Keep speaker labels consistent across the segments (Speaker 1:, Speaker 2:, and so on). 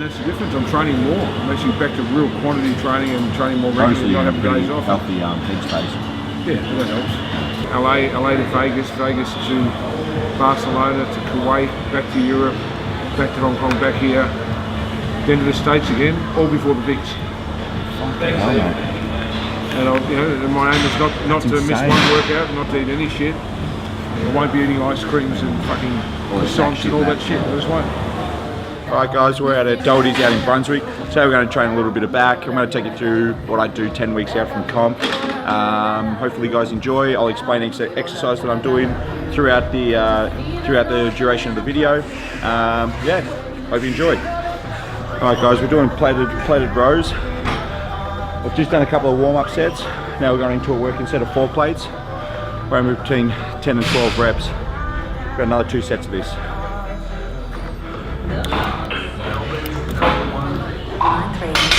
Speaker 1: that's the difference. I'm training more. I'm actually back to real quantity training and training more regularly, not having days off.
Speaker 2: Healthy headspace.
Speaker 1: Yeah, that helps. LA to Vegas, Vegas to Barcelona to Kuwait, back to Europe, back to Hong Kong, back here, then to the States again, all before the Vics. And my aim is not to miss one workout, not to eat any shit. I won't be eating ice creams and fucking croissants and all that shit. I just won't.
Speaker 2: Alright guys, we're out at Doherty's out in Brunswick. Today we're going to train a little bit of back. I'm going to take you through what I do 10 weeks out from comp. Hopefully you guys enjoy. I'll explain exercise that I'm doing throughout the duration of the video. Yeah, hope you enjoy. Alright guys, we're doing plated rows. I've just done a couple of warm-up sets. Now we're going into a working set of 4 plates. We're in between 10 and 12 reps. We've got another 2 sets of this.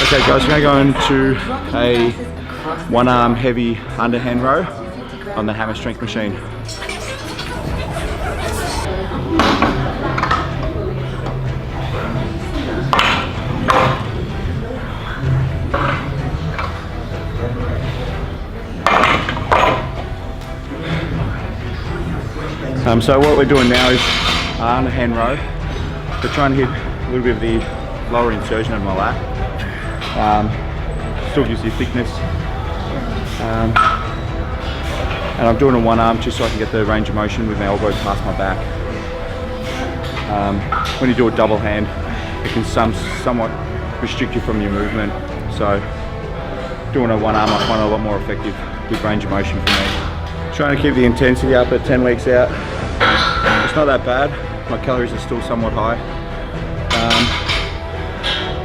Speaker 2: Okay guys, we're going to go into a 1-arm heavy underhand row on the hammer strength machine. So what we're doing now is underhand row. We're trying to hit a little bit of the lower insertion of my lat. Still gives you thickness. And I'm doing a 1 arm just so I can get the range of motion with my elbow past my back. When you do a double hand, it can somewhat restrict you from your movement. So doing a 1 arm I find a lot more effective with range of motion for me. Trying to keep the intensity up at 10 weeks out. It's not that bad. My calories are still somewhat high.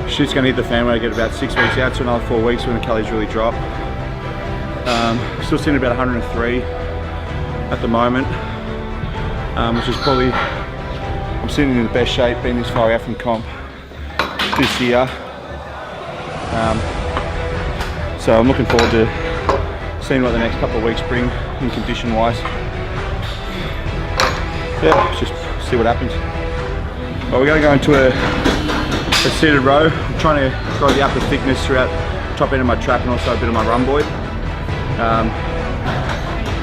Speaker 2: Shit's going to hit the fan when I get about 6 weeks out to another 4 weeks when the calories really drop. Still sitting about 103 at the moment, which is probably, I'm sitting in the best shape being this far out from comp this year. So I'm looking forward to seeing what the next couple of weeks bring in condition wise. Yeah, just see what happens. Well, we're going to go into a seated row. I'm trying to grow the upper thickness throughout the top end of my trap and also a bit of my rhomboid.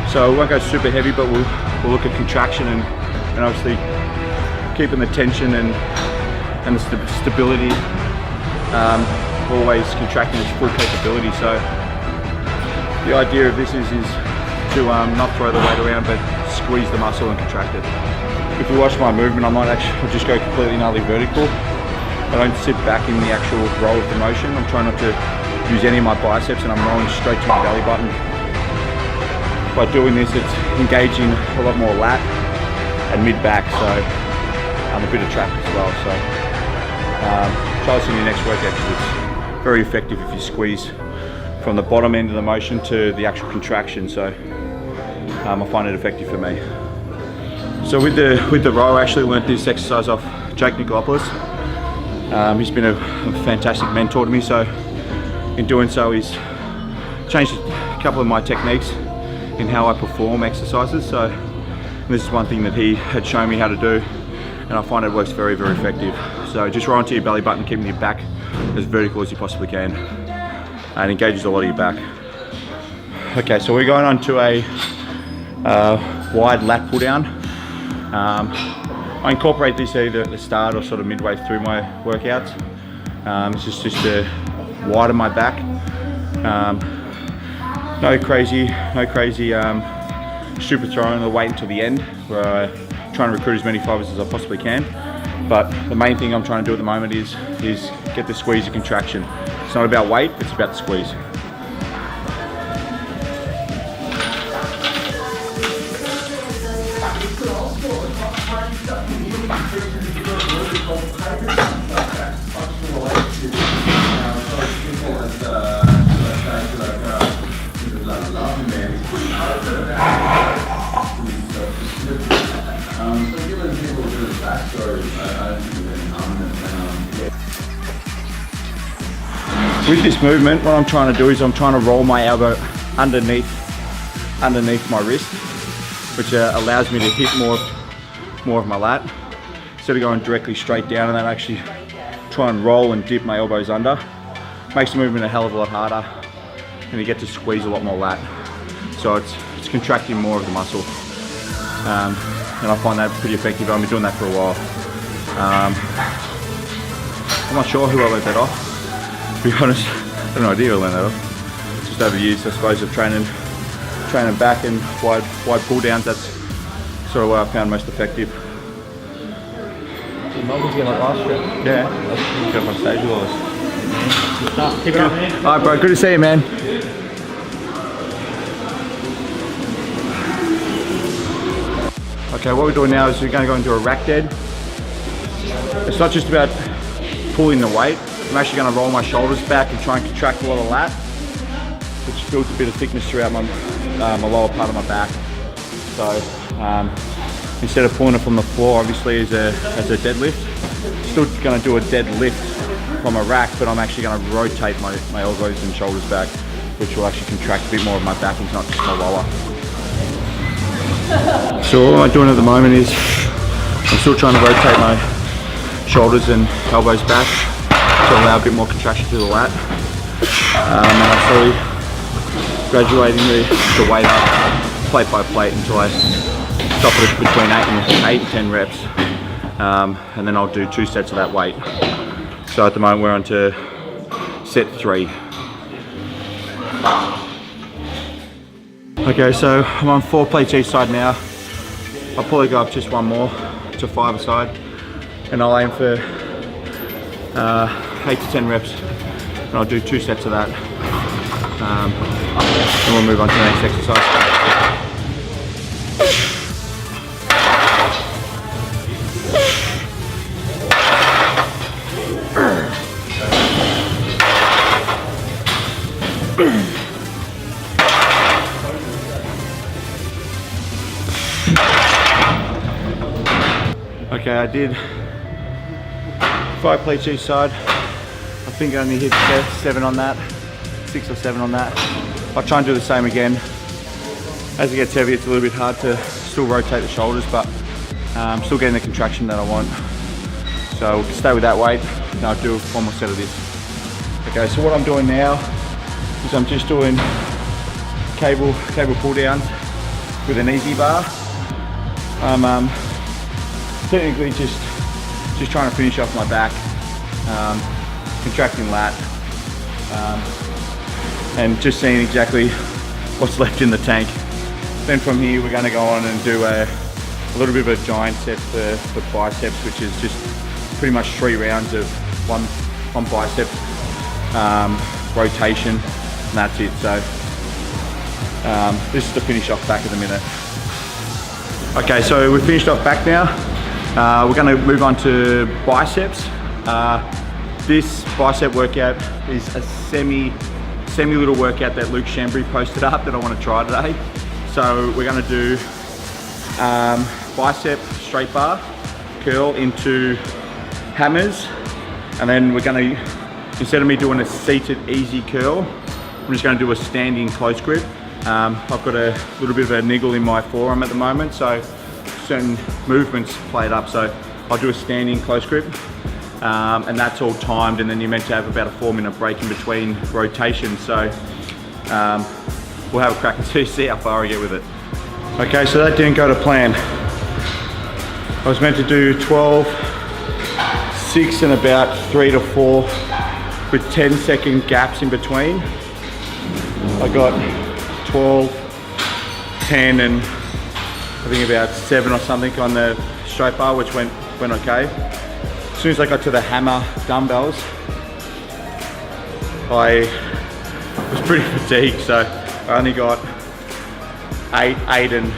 Speaker 2: So we won't go super heavy, but we'll look at contraction and obviously keeping the tension and the stability, always contracting its full capability. So the idea of this is to not throw the weight around, but squeeze the muscle and contract it. If you watch my movement, I might actually just go completely gnarly vertical. I don't sit back in the actual roll of the motion. I'm trying not to use any of my biceps and I'm rolling straight to my belly button. By doing this, it's engaging a lot more lat and mid-back, so a bit of trap as well. So try this in your next workout because it's very effective if you squeeze from the bottom end of the motion to the actual contraction. So I find it effective for me. So with the row, I actually learnt this exercise off Jake Nicolopoulos. He's been a fantastic mentor to me, so in doing so he's changed a couple of my techniques in how I perform exercises. So this is one thing that he had shown me how to do and I find it works very, very effective. So just roll onto your belly button, keeping your back as vertical as you possibly can, and engages a lot of your back. Okay, so we're going on to a wide lat pull down. I incorporate this either at the start or sort of midway through my workouts. This is just to widen my back. No crazy super throwing the weight until the end, where I try and recruit as many fibers as I possibly can. But the main thing I'm trying to do at the moment is get the squeeze and contraction. It's not about weight, it's about the squeeze. With this movement, what I'm trying to do is I'm trying to roll my elbow underneath my wrist, which allows me to hit more of my lat instead of going directly straight down, and that actually try and roll and dip my elbows under. Makes the movement a hell of a lot harder, and you get to squeeze a lot more lat. So it's contracting more of the muscle. And I find that pretty effective. I've been doing that for a while. I'm not sure who I learned that off. To be honest, I have no idea who I learned that off. Just over the years, I suppose, of training back and wide pull downs. That's sort of what I found most effective.
Speaker 3: Melbourne's getting like last trip.
Speaker 2: Yeah.
Speaker 3: Let's go on stage with all this. Keep it up, man.
Speaker 2: Alright, bro. Good to see you, man. Okay, what we're doing now is we're going to go into a rack dead. It's not just about pulling the weight. I'm actually going to roll my shoulders back and try and contract a lot of lat, which builds a bit of thickness throughout my lower part of my back. So instead of pulling it from the floor, obviously as a deadlift, still going to do a deadlift from a rack, but I'm actually going to rotate my elbows and shoulders back, which will actually contract a bit more of my back and not just my lower. So what I'm doing at the moment is I'm still trying to rotate my shoulders and elbows back to allow a bit more contraction to the lat. And I'm slowly graduating the weight up plate by plate until I stop it between 8 and 10 reps. And then I'll do 2 sets of that weight. So at the moment we're on to set 3. Okay, so I'm on 4 plates each side now. I'll probably go up just one more to 5 a side, and I'll aim for 8 to 10 reps, and I'll do 2 sets of that. And we'll move on to the next exercise. Okay, I did 5 plates each side. I think I only hit 7 on that, 6 or 7 on that. I'll try and do the same again. As it gets heavy, it's a little bit hard to still rotate the shoulders, but I'm still getting the contraction that I want. So we'll stay with that weight, and I'll do 1 more set of this. Okay, so what I'm doing now is I'm just doing cable pull downs with an easy bar. I'm technically just trying to finish off my back, contracting lat, and just seeing exactly what's left in the tank. Then from here we're going to go on and do a little bit of a giant set for biceps, which is just pretty much 3 rounds of one bicep rotation, and that's it. So this is to finish off back in a minute. Okay, so we've finished off back now. We're going to move on to biceps. This bicep workout is a semi little workout that Luke Chambry posted up that I want to try today. So we're going to do bicep straight bar curl into hammers, and then we're going to, instead of me doing a seated easy curl, I'm just going to do a standing close grip. I've got a little bit of a niggle in my forearm at the moment, so certain movements played up, so I'll do a standing close grip, and that's all timed, and then you're meant to have about a 4-minute break in between rotations. So we'll have a crack and see how far I get with it. Okay, so that didn't go to plan. I was meant to do 12, 6 and about 3 to 4 with 10-second gaps in between. I got 12, 10 and I think about 7 or something on the straight bar, which went okay. As soon as I got to the hammer dumbbells, I was pretty fatigued, so I only got 8 and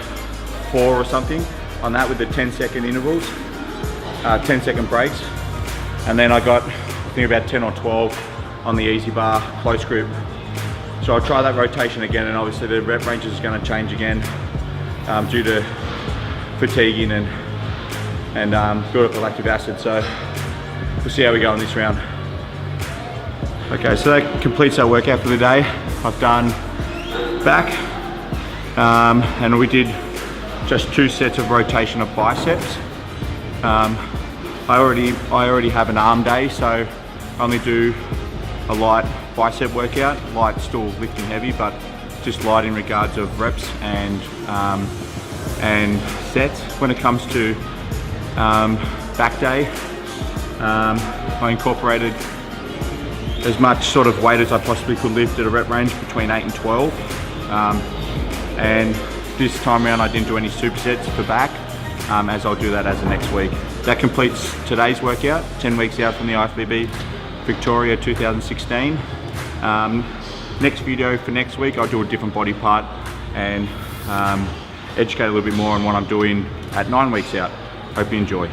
Speaker 2: 4 or something on that with the 10-second intervals, 10-second breaks. And then I got, I think about 10 or 12 on the easy bar close grip. So I'll try that rotation again, and obviously the rep range is going to change again due to fatiguing and build up the lactic acid. So we'll see how we go in this round. Okay, so that completes our workout for the day. I've done back, and we did just 2 sets of rotation of biceps. I already have an arm day, so I only do a light bicep workout, light, still lifting heavy, but just light in regards of reps and sets. When it comes to back day, I incorporated as much sort of weight as I possibly could lift at a rep range between 8 and 12. And this time around I didn't do any supersets for back, as I'll do that as the next week. That completes today's workout, 10 weeks out from the IFBB Victoria 2016. Next video for next week, I'll do a different body part and educate a little bit more on what I'm doing at 9 weeks out. Hope you enjoy.